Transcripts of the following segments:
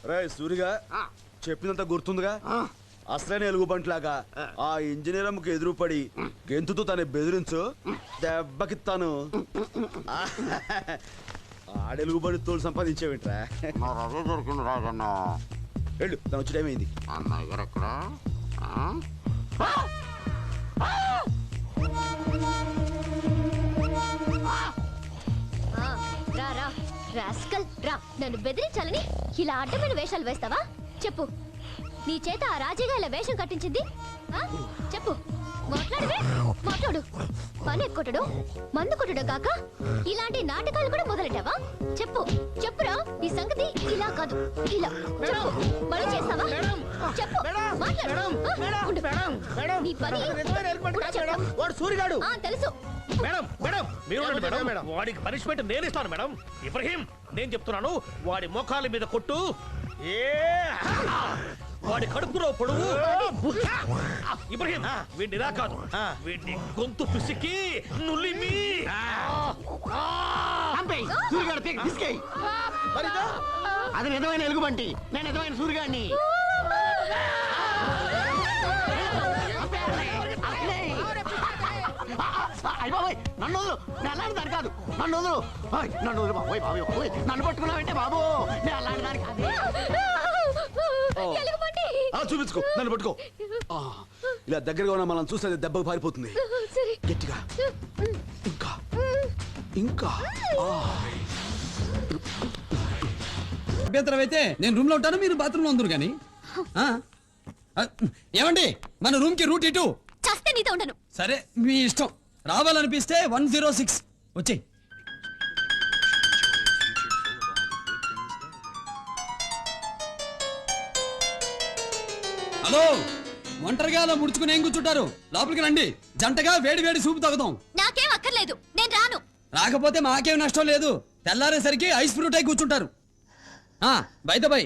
రే సూరిగా చెప్పినంత గుర్తుందిగా అసలైన ఎలుగుబంట్లాగా ఆ ఇంజనీర్ అమ్మకు ఎదురుపడి గెంతుతో తన బెదిరించు దెబ్బకి తను ఆడెలుగుబడి తోలు సంపాదించేవింట్రా దొరికింది రాజన్న వెళ్ళు తను వచ్చి టైం అయింది అన్నయ్య గారు ఎక్కడ నన్ను బెదిరించాలని ఇలా అడ్డమైన వేషాలు వేస్తావా? చెప్పు, నీ చేత ఆ రాజీగా ఇలా వేషం కట్టించింది చెప్పు. మాట్లాడు. పని ఎక్కుటడు మందు కొట్టడం కాక ఇలాంటి నాటకాలు కూడా మొదలెట్టావా? చెప్పురా నీ సంగతి. ఇలా కాదు, ఇలా చెప్పు. మళ్ళీ చేస్తావా? చెప్పు, నీ పని వాడు సూరిగాడు. తెలుసు మేడం మేడం మీరు మేడం వాడికి పనిష్మెంట్ నేను ఇస్తాను మేడం. ఇబ్రహీం నేను చెప్తున్నాను, వాడి మోకాలి మీద కొట్టు. వాడి కడుపులో పొడువు. ఇబ్రహీం వీడిని ఇలా కాదు, వీడిని గొంతు పిసికి నులిమి. అది నిజమైన ఎలుగుబంటి, నేను నిజమైన సూరిగాడిని. నన్ను వదులు, నేను అలాంటి దాని కాదు. నన్ను వదులు, నన్ను వదులు బాబోయ్. బాబోయ్ నన్ను పట్టుకున్నావంటే బాబు, నేను అలాంటి దాని కాదు. చూపించుకో, నన్ను పట్టుకో. ఇలా దగ్గరగా ఉన్న మనం చూస్తే దెబ్బకు పారిపోతుంది. గట్టిగా ఇంకా ఇంకా. అభ్యంతరం అయితే నేను రూమ్ లో ఉంటాను, మీరు బాత్రూమ్ లో ఉందరు కానీ. ఏమండి, మన రూమ్ కి రూట్ ఇటు. చస్తే నీతో ఉండను. సరే మీ ఇష్టం. రావాలనిపిస్తే 106 వచ్చేయ్. హలో, ఒంటరిగా అలా ముడుచుకుని ఏం కూర్చుంటారు? లోపలికి రండి, జంటగా వేడి వేడి సూపు తాగుదాం. నాకేం అక్కర్లేదు, నేను రాను. రాకపోతే మాకేం నష్టం లేదు. తెల్లారేసరికి ఐస్ ఫ్రూట్ అయి కూర్చుంటారు. బై ద బై,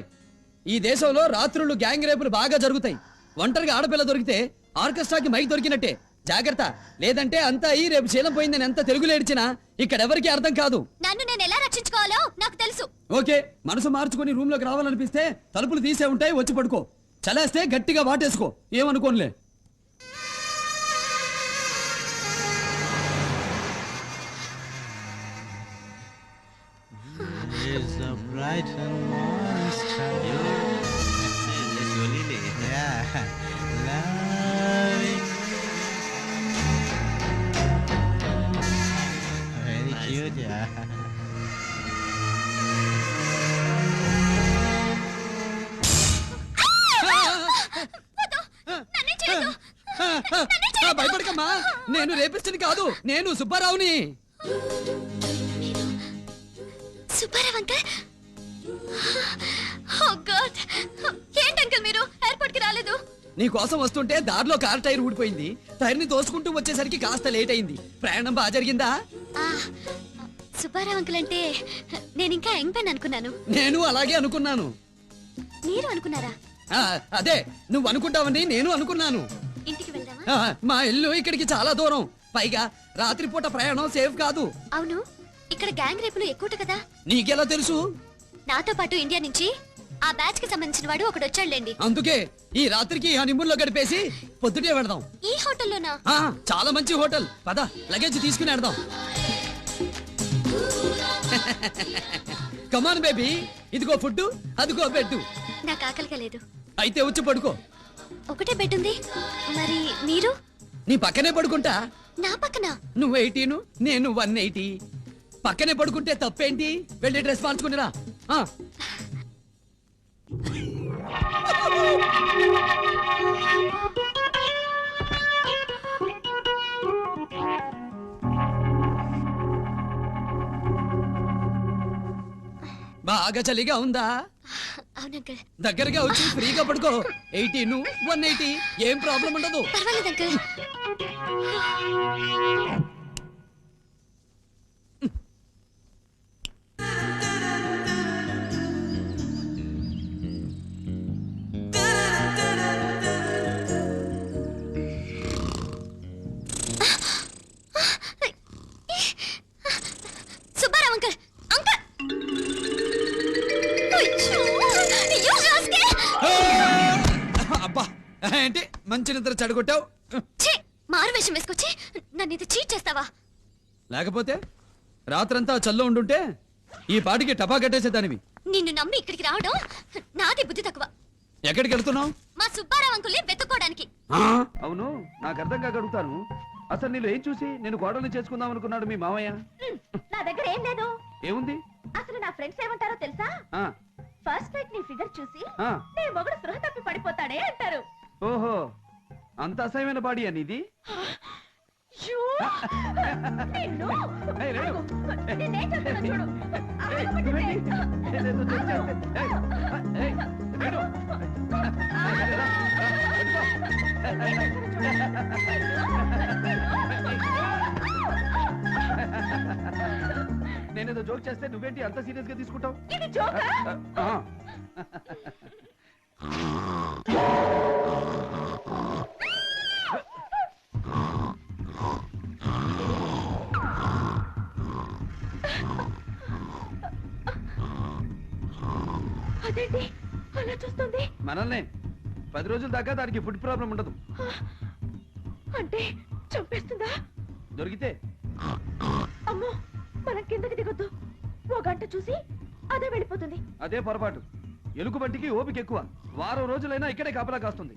ఈ దేశంలో రాత్రులు గ్యాంగ్ రేపులు బాగా జరుగుతాయి. ఒంటరిగా ఆడపిల్ల దొరికితే ఆర్కెస్ట్రాకి మైక్ దొరికినట్టే. జాగ్రత్త, లేదంటే అంతా ఈ రేపు శీలం పోయిందని ఎంత తెలుగులో ఏడ్చినా ఇక్కడెవరికి అర్థం కాదు. నన్ను నేను ఎలా రక్షించుకోవాలో నాకు తెలుసు. ఓకే, మనసు మార్చుకుని రూమ్ లోకి రావాలనిపిస్తే తలుపులు తీసే ఉంటాయి, వచ్చి పడుకో. చలేస్తే గట్టిగా వాటేసుకో, ఏమనుకోనులే. భయపడకమ్మా, నేను రేపిస్తుంది కాదు, నేను సుబ్బారావుని. సుబ్బారావు అంకల్? ఏంటి అంకల్ మీరు ఎయిర్పోర్ట్ కి రాలేదు? నీ కోసం వస్తుంటే దారిలో కార్ టైర్ ఊడిపోయింది. టైర్ ని తోసుకుంటూ వచ్చేసరికి కాస్త లేట్ అయింది. ప్రయాణం బాగా జరిగిందా? సుబ్బారావు అంకల్ అంటే నేను ఇంకా యంగ్ పెన్ అనుకున్నాను. నేను అలాగే అనుకున్నాను. మీరు అనుకున్నారా? అదే, నువ్వు అనుకుంటావని నేను అనుకున్నాను. ఇంటికి వెళ్దామా? మా ఇల్లు ఇక్కడికి చాలా దూరం, పైగా రాత్రిపూట ప్రయాణం సేఫ్ కాదు. అవును, ఇక్కడ గ్యాంగ్ రేపులు ఎక్కువ కదా. నీకెలా తెలుసు? నాతో పాటు ఇండియా నుంచి ఆ బ్యాచ్ కి సంబంధించిన వాడు ఒకడు వచ్చాడులేండి. అందుకే ఈ రాత్రికి హనీమూన్ లో గడిపేసి పొద్దుటే వెళదాం. ఈ హోటల్లోనా? చాలా మంచి హోటల్, పద లగేజ్ తీసుకుని వెళదాం. కమాన్ బేబీ, ఇదిగో ఫుడ్, అదిగో బెడ్. నాకు ఆకలిగా లేదు. అయితే వచ్చి పడుకో. ఒకటే బెడ్ ఉంది, మరి మీరు? నీ పక్కనే పడుకుంటా. నా పక్కన? నువ్వు 18, నేను 180. పక్కనే పడుకుంటే తప్పేంటి? వెళ్ళి డ్రెస్ మార్చుకునిరా. బాగా చలిగా ఉందా? అవునంకల్. దగ్గరగా వచ్చి ఫ్రీగా పడుకో. 18, 180 ఏం ప్రాబ్లం ఉండదు. పర్వాలేదు అంకల్. Subbarao uncle, uncle. అయ్యో ఏంటి మంచి నిద్ర చెడగొట్టావు ఛీ! మారు వేషం వేసుకొచ్చి నన్ను ఇది చీట్ చేస్తావా? లేకపోతే రాత్రంతా చల్లో ఉండుంటే ఈ పాటికి టపా కట్టేసేదానివి. నిన్ను నమ్మి ఇక్కడికి రావడం నాది బుద్ధి తక్కువ. ఎక్కడికి వెళ్తున్నావు? మా సుబ్బారావు అంకుల్ని వెతుక్కోవడానికి. అవును, నాకు అర్థం కాక అడుగుతాను. అసలు నేను ఏం చూసి నేను కోడల్ని చేసుకుందాం అనుకున్నాడు మీ మామయ్య? నా దగ్గర ఏం లేదు. ఏముంది? అసలు నా ఫ్రెండ్స్ ఏమంటారో తెలుసా? ఆ, ఫస్ట్ నైట్ నీ ఫిగర్ చూసి ఆ. నీ మొగుడు స్పృహ తప్పి పడిపోతాడే అంటారు. ఓహో, అంత అసహ్యమైన బాడీ అనేది. అయ్యో! నిన్ను! ఏయ్, రేణు. నిన్నేం చేస్తానో చూడు. ఏయ్, అమ్మేమంటే- ఏదేదో చేస్తే. ఏయ్, ఏయ్, రేణు. నేనేదో జోక్ చేస్తే నువ్వేంటి అంత సీరియస్ గా తీసుకుంటావు? ఇది జోకా? అదేంటి అలా చూస్తుంది? మనల్నే 10 రోజుల దాకా దానికి ఫుడ్ ప్రాబ్లం ఉండదు. అంటే చంపేస్తుందా? దొరికితే అమ్మో, మనం కిందకి దిగొద్దు. ఓ గంట చూసి అదే వెళ్ళిపోతుంది. అదే పొరపాటు. ఎలుగు బంటికి ఓపిక ఎక్కువ. వారం రోజులైనా ఇక్కడే కాపలా కాస్తుంది.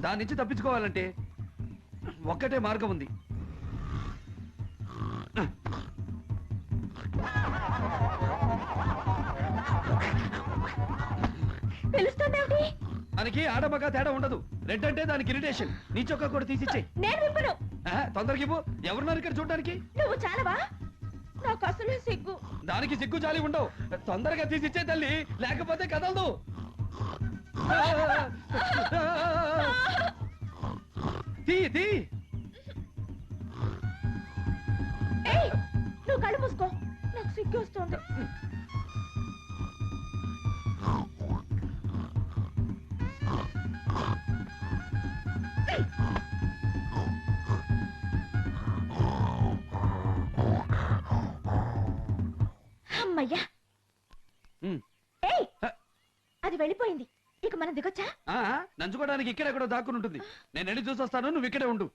దాని నుంచి తప్పించుకోవాలంటే ఒక్కటే మార్గం ఉంది. పిలుస్తుందేమిటి? దానికి ఆడమగ తేడా ఉండదు. రెడ్ అంటే దానికి ఇరిటేషన్. నీ చొక్కా కూడా తీసిచ్చే. నేను విప్పను. తొందరకి ఇవ్వు. ఎవరున్నారు ఇక్కడ చూడడానికి? నువ్వు చాలవా? నాకు అసలే సిగ్గు. దానికి సిగ్గు జాలి ఉండవు. తొందరగా తీసిచ్చే తల్లి, లేకపోతే కదలదు. తీ తీ. ఏయ్, నువ్వు కళ్ళు మూసుకో. నాకు సిగ్గు వస్తుంది. అమ్మయ్యా. ఉమ్. ఏయ్, అది వెళ్ళిపోయింది. ఇక మనం దిగొచ్చా? నంచుకోవడానికి ఇక్కడెక్కడో దాక్కుని ఉంటుంది. నేను వెళ్ళి చూసొస్తాను, నువ్వు ఇక్కడే ఉండు.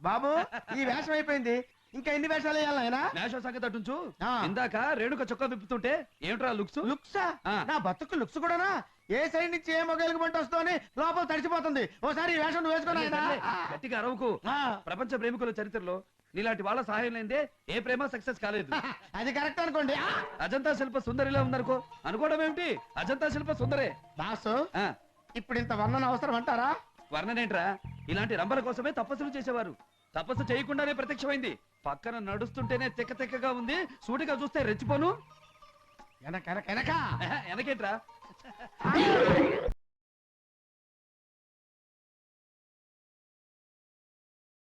బాబు ఈ వేషం అయిపోయింది, ఇంకా ఎన్ని వేషాలు వేయాలి ఆయన? నేషనల్ సంగతి అటుంచు. ఆ. ఇందాక రేణుక చొక్కా విప్పుతుంటే ఏమిట్రా లుక్స్? లుక్సా? ఆ. నా బతుకు లుక్స్ కూడానా? ఏ సైడ్ నుంచి ఏ మొగలుగు మంట వస్తుందని లోపల తడిచిపోతుంది. ఓసారి ఈ వేషం నువ్వు వేసుకున్నా గట్టిగా అరవకు. ప్రపంచ ప్రేమికుల చరిత్రలో నీలాంటి వాళ్ళ సహాయం లేదే ఏ ప్రేమ సక్సెస్ కాలేదు. అది కరెక్ట్ అనుకోండి. అజంతా శిల్ప సుందరిలా ఉందనుకో. అనుకోవడం ఏమిటి, అజంతా శిల్ప సుందరే. బాసు ఆ, ఇప్పుడు ఇంత వర్ణన అవసరం అంటారా? వర్ణనేంట్రా? ఇలాంటి రంభల కోసమే తపస్సులు చేసేవారు. తపస్సు చేయకుండానే ప్రత్యక్షమైంది. పక్కన నడుస్తుంటేనే తెక్క తెక్కగా ఉంది. సూటిగా చూస్తే రెచ్చిపోను. వెనక వెనక వెనక వెనకేంట్రా?